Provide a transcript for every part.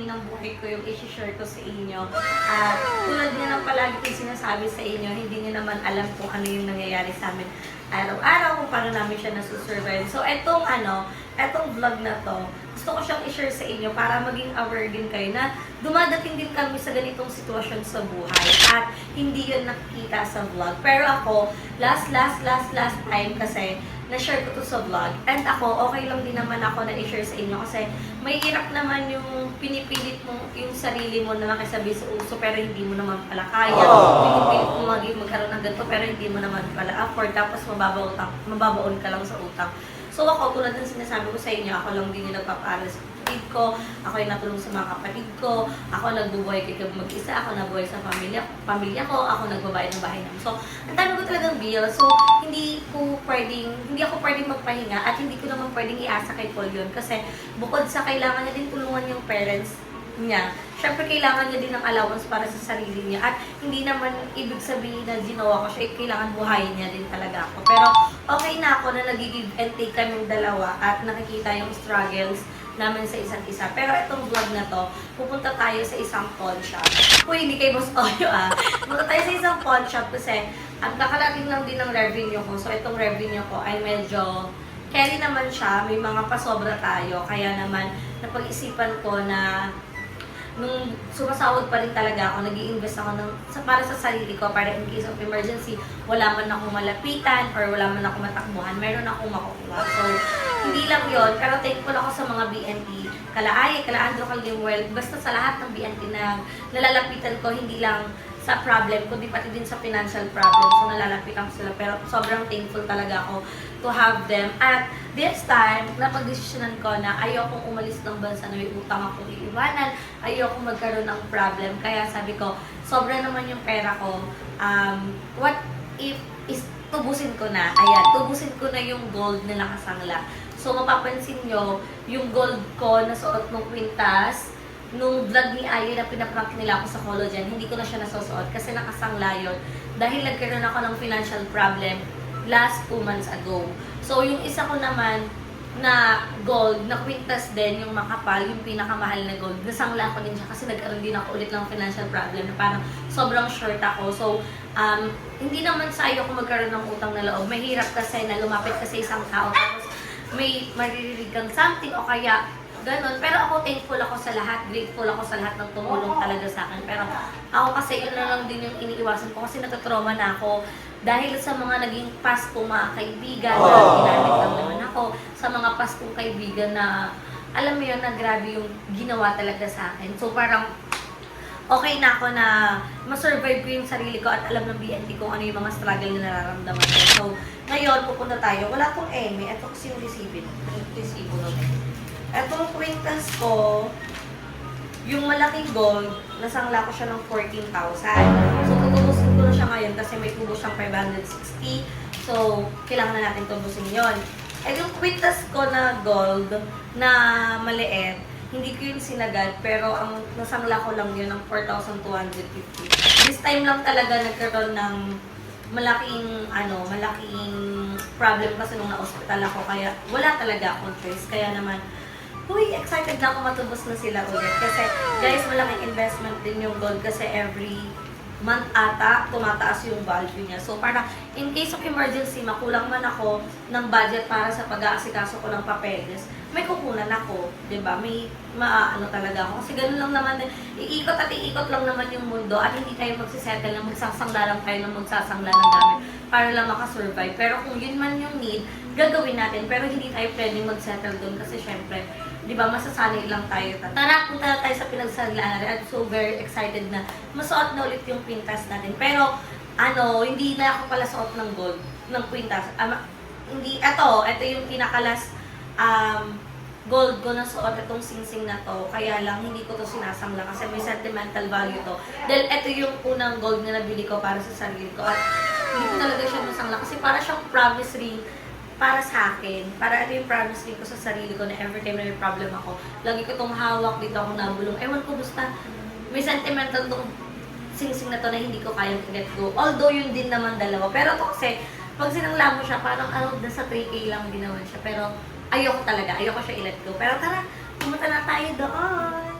ng buhay ko yung i-share ko sa inyo. At tulad nga ng palagi kong sinasabi sa inyo, hindi niyo naman alam kung ano yung nangyayari sa amin araw-araw, kung paano namin siya nasusurvive. So, etong vlog na to, gusto ko siyang i-share sa inyo para maging aware din kayo na dumadating din kami sa ganitong sitwasyon sa buhay at hindi yun nakikita sa vlog. Pero ako, last time kasi na-share ko to sa vlog and ako, okay lang din naman ako na i-share sa inyo kasi may hirap naman yung pinipilit mo yung sarili mo na nakisabi sa uso pero hindi mo naman pala kaya. Pinipilit mo magkaroon ng ganito pero hindi mo naman pala afford tapos mababaon ka lang sa utang. So ako, tulad ng sinasabi ko sa inyo, ako lang din yung nagpapaaral sa kapatid ko, ako yung natulong sa mga kapatid ko, ako nagbubuhay kay mag-isa, ako nagbubuhay sa pamilya ko, ako nagbabayad ng bahay namin. So, ang dami ko talagang bill. So, hindi ako pwedeng magpahinga at hindi ko naman pwedeng iasa kay Paul yun kasi bukod sa kailangan niya din tulungan yung parents niya, syempre kailangan niya din ng allowance para sa sarili niya at hindi naman ibig sabihin na ginawa ko siya, kailangan buhayin niya din talaga ako. Pero okay na ako na nag-give and take kaming dalawa at nakikita yung struggles namin sa isa't isa. Pero itong vlog na to, pupunta tayo sa isang pawn shop. Uy, hindi kay Boss Oyo Pupunta tayo sa isang pawn shop kasi ang kakalating lang din ng revenue ko. So itong revenue ko ay medyo carry naman siya, may mga pasobra tayo. Kaya naman napag-isipan ko na nung sumasahod pa rin talaga ako, nag-i-invest ako para sa sarili ko, para in case of emergency, wala man akong malapitan or wala man akong matakbuhan, meron akong makukuha. So, hindi lang yon, pero thankful ako sa mga BNT, Kala Andrew Caldemuel, basta sa lahat ng BNT na nalalapitan ko, hindi lang sa problem, kundi pati din sa financial problem. So, nalalapitan ko sila. Pero sobrang thankful talaga ako to have them. At this time, napag-desisyonan ko na ayokong umalis ng bansa na may utang akong iiwanan. Ayokong magkaroon ng problem. Kaya sabi ko, sobra naman yung pera ko. What if tubusin ko na? Ayan, tubusin ko na yung gold na nakasangla. So, mapapansin nyo, yung gold ko na suot ng kwintas, nung vlog ni Aye na pinaprank nila ako sa collagen, hindi ko na siya nasusuot kasi nakasangla yun. Dahil nagkaroon ako ng financial problem last 2 months ago. So, yung isa ko naman na gold, na kwintas din, yung makapal, yung pinakamahal na gold, nasangla ko din siya kasi nagkaroon din ako ulit ng financial problem na parang sobrang short ako. So, hindi naman sa ayoko magkaroon ng utang na loob. Mahirap kasi na lumapit kasi isang tao tapos may maririnig kang something o kaya ganon. Pero ako thankful ako sa lahat, grateful ako sa lahat ng tumulong talaga sa akin. Pero ako kasi yun na lang din yung iniiwasan ko kasi natatrauma na ako dahil sa mga naging past kong mga kaibigan na ginamit lang naman ako, sa mga past kong kaibigan na alam mo yun na grabe yung ginawa talaga sa akin. So parang okay na ako na ma-survive ko yung sarili ko at alam ng BNT kung ano yung mga struggle na nararamdaman ko. So ngayon pupunta tayo, wala akong eme, ito kasi yung resibo nun. Etong kwintas ko, yung malaking gold, nasangla ko siya ng 14,000. So, tutubusin ko na siya ngayon kasi may tubo siyang 560. So, kailangan na natin tubusin yon. Eh, yung kwintas ko na gold, na maliit, hindi ko yun sinagad, pero ang nasangla ko lang yun ng 4,250. This time lang talaga nagkaroon ng malaking problem kasi nung na-hospital ako, kaya wala talaga akong choice. Kaya naman, uy, excited na ako matubos na sila ulit. Kasi, guys, malaking investment din yung gold kasi every month ata, tumataas yung value niya. So, parang, in case of emergency, makulang man ako ng budget para sa pag-aasikaso ko ng papeles, may kukunan ako, diba? May maaano talaga ako. Kasi ganun lang naman, iikot at iikot lang naman yung mundo at hindi tayo magsisettle na magsasangla lang tayo ng magsasangla ng gamit para lang makasurvive. Pero kung yun man yung need, gagawin natin. Pero hindi tayo pwedeng magsettle doon kasi syempre, di ba, masasanay lang tayo. Tara, punta na tayo sa pinagsanglaan natin. I'm so very excited na masuot na ulit yung pintas natin. Pero, hindi na ako pala suot ng gold, ng pintas. Hindi, ito yung pinakalas gold ko na suot, itong singsing na to. Kaya lang, hindi ko to sinasangla kasi may sentimental value to. Dahil ito yung unang gold na nabili ko para sa sarili ko. At hindi ko talaga siya masangla kasi para siyang promise ring para sa akin, para ito yung promise ko sa sarili ko na every time na may problem ako, lagi ko itong hawak, dito ako nabulong. Ewan ko, basta may sentimental tong singsing na to na hindi ko kayang i-let go. Although yun din naman dalawa. Pero ito kasi, pag sinangla mo siya, parang nasa 3K lang din naman siya. Pero ayoko talaga, ayoko siya i-let go. Pero tara, pumunta na tayo doon.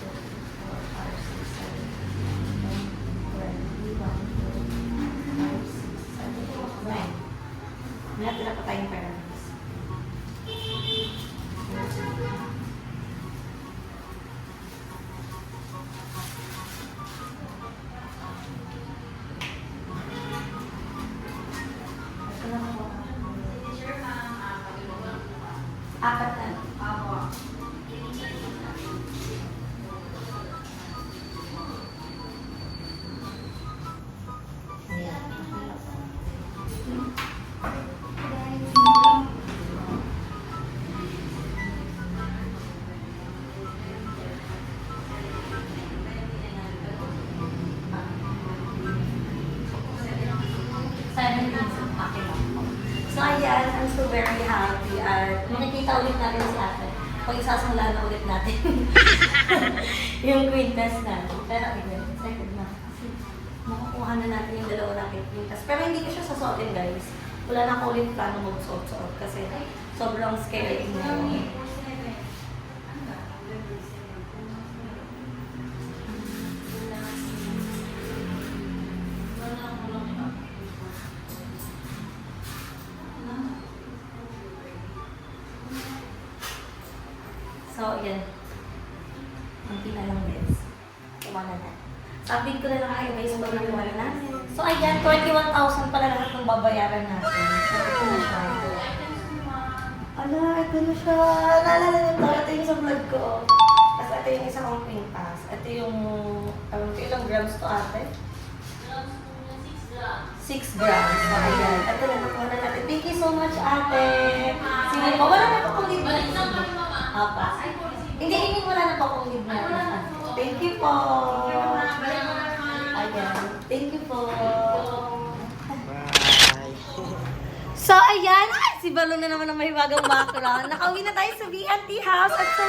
Natira pa tayong pera. Apat na. So ayan, I'm so very happy at makikita ulit natin si ate. Pag isasangla na ulit natin yung quintas natin. Pero again, excited na. Kasi makukuha na natin yung dalawa natin quintas. Pero hindi ko siya sasuotin guys. Wala na ako ulit plano magsuot-suot kasi sobrang scary na yun. So, yan. Kunti na lang guys. Kumana na. Sabihin ko na lang kayo guys pag nakuha na natin. So, ayan. 21,000 pala lahat ng babayaran natin. So, ito na siya. Ala, ito na siya. Naalala niyo to. Ito yung sa vlog ko. Tapos ito yung isa kong pintas. Ito yung, ilang grams to ate? 6 grams. So, ayan. Ito na nakuha na natin. Thank you so much ate. Sige po. Wala na po kung leave na. Apa. Hindi, wala na po akong leave na. Thank you po. Ayan. Thank you po. Bye. So, ayan. Ay, si Balong na naman ang mahiwagang background. Nakauwi na tayo sa VNT house at so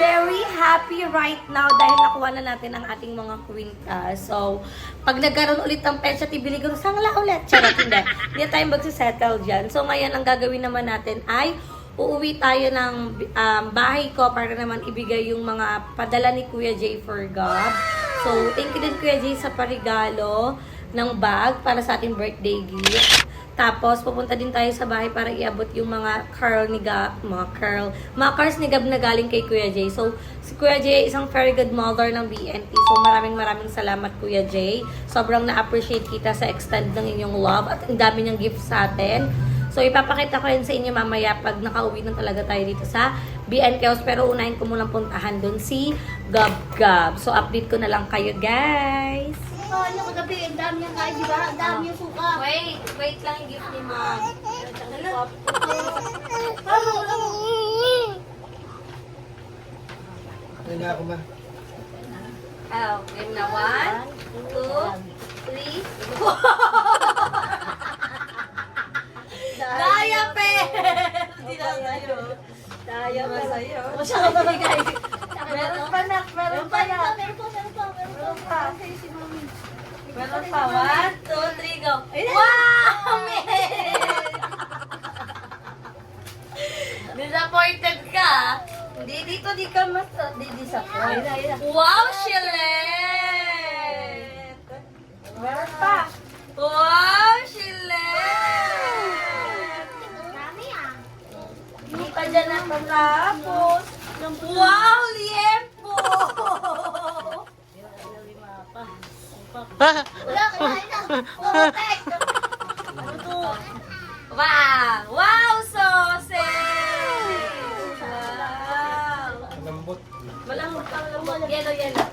very happy right now dahil nakuha na natin ang ating mga quintas. So, pag nagkaroon ulit ng petsa, tibili ko sangla ulit. Charot, hindi. Hindi tayo magsisettle dyan. So, ngayon, ang gagawin naman natin ay uuwi tayo ng bahay ko para naman ibigay yung mga padala ni Kuya Jay for God. So, thank you din Kuya Jay sa parigalo ng bag para sa ating birthday gift. Tapos, pupunta din tayo sa bahay para iabot yung mga mga cars ni Gab na galing kay Kuya Jay. So, si Kuya Jay isang very good mother ng BNT. So, maraming salamat Kuya Jay. Sobrang na-appreciate kita sa extend ng inyong love at ang dami niyang gift sa atin. So, ipapakita ko rin sa inyo mamaya pag nakauwi na talaga tayo dito sa BNK House. Pero unahin ko munang puntahan dun si Gab. So, update ko na lang kayo, guys. Oh, ano kagabi, ang dami niyang kain, di ba? Ang dami yung suka. Wait lang yung gift ni Mom. Ano na ako ma? Oh, game na 1, 2, 3. Gaya, pe! Hindi na Tayo ba sa'yo? O, siya ka babigay. Meron pa na, meron pa na. Meron pa. Sa'yo si Mami. Meron pa. 1, 2, 3, go. Wow! Man! Disappointed ka? Hindi, dito di ka mas disappoint. Wow, Shilet! Meron pa. Wow, Shilet! Dami ah. Hindi pa dyan natatapos. Wow, liempo! Wala, kinain na. Putek! Ano to? Wow! Wow, sausage! Wow! Lambot. Malambot pa, malambot. Yellow, yellow.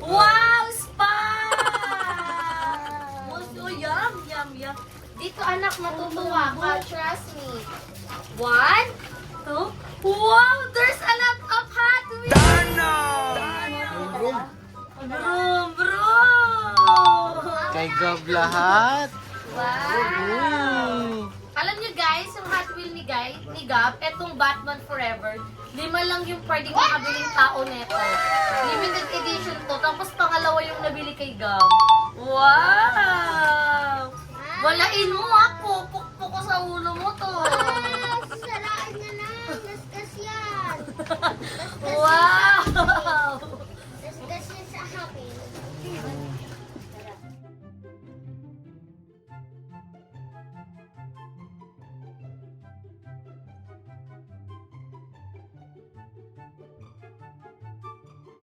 Wow, spam! Muso, yum, yum, yum. Dito, anak, matutuwa ka. Trust me. 1, 2. Wow, there's a lot of Hot Wheels! Broom, broom! Kay Gab lahat. Wow! Alam niyo guys, yung Hot Wheel ni Gab, etong Batman Forever, 5 lang yung pwedeng makabiling tao neto. Limited edition to, tapos pangalawa yung nabili kay Gab. Wow! Walain mo ako, pukpuk ko sa ulo mo to. Salaan na lang. Gasgas yan.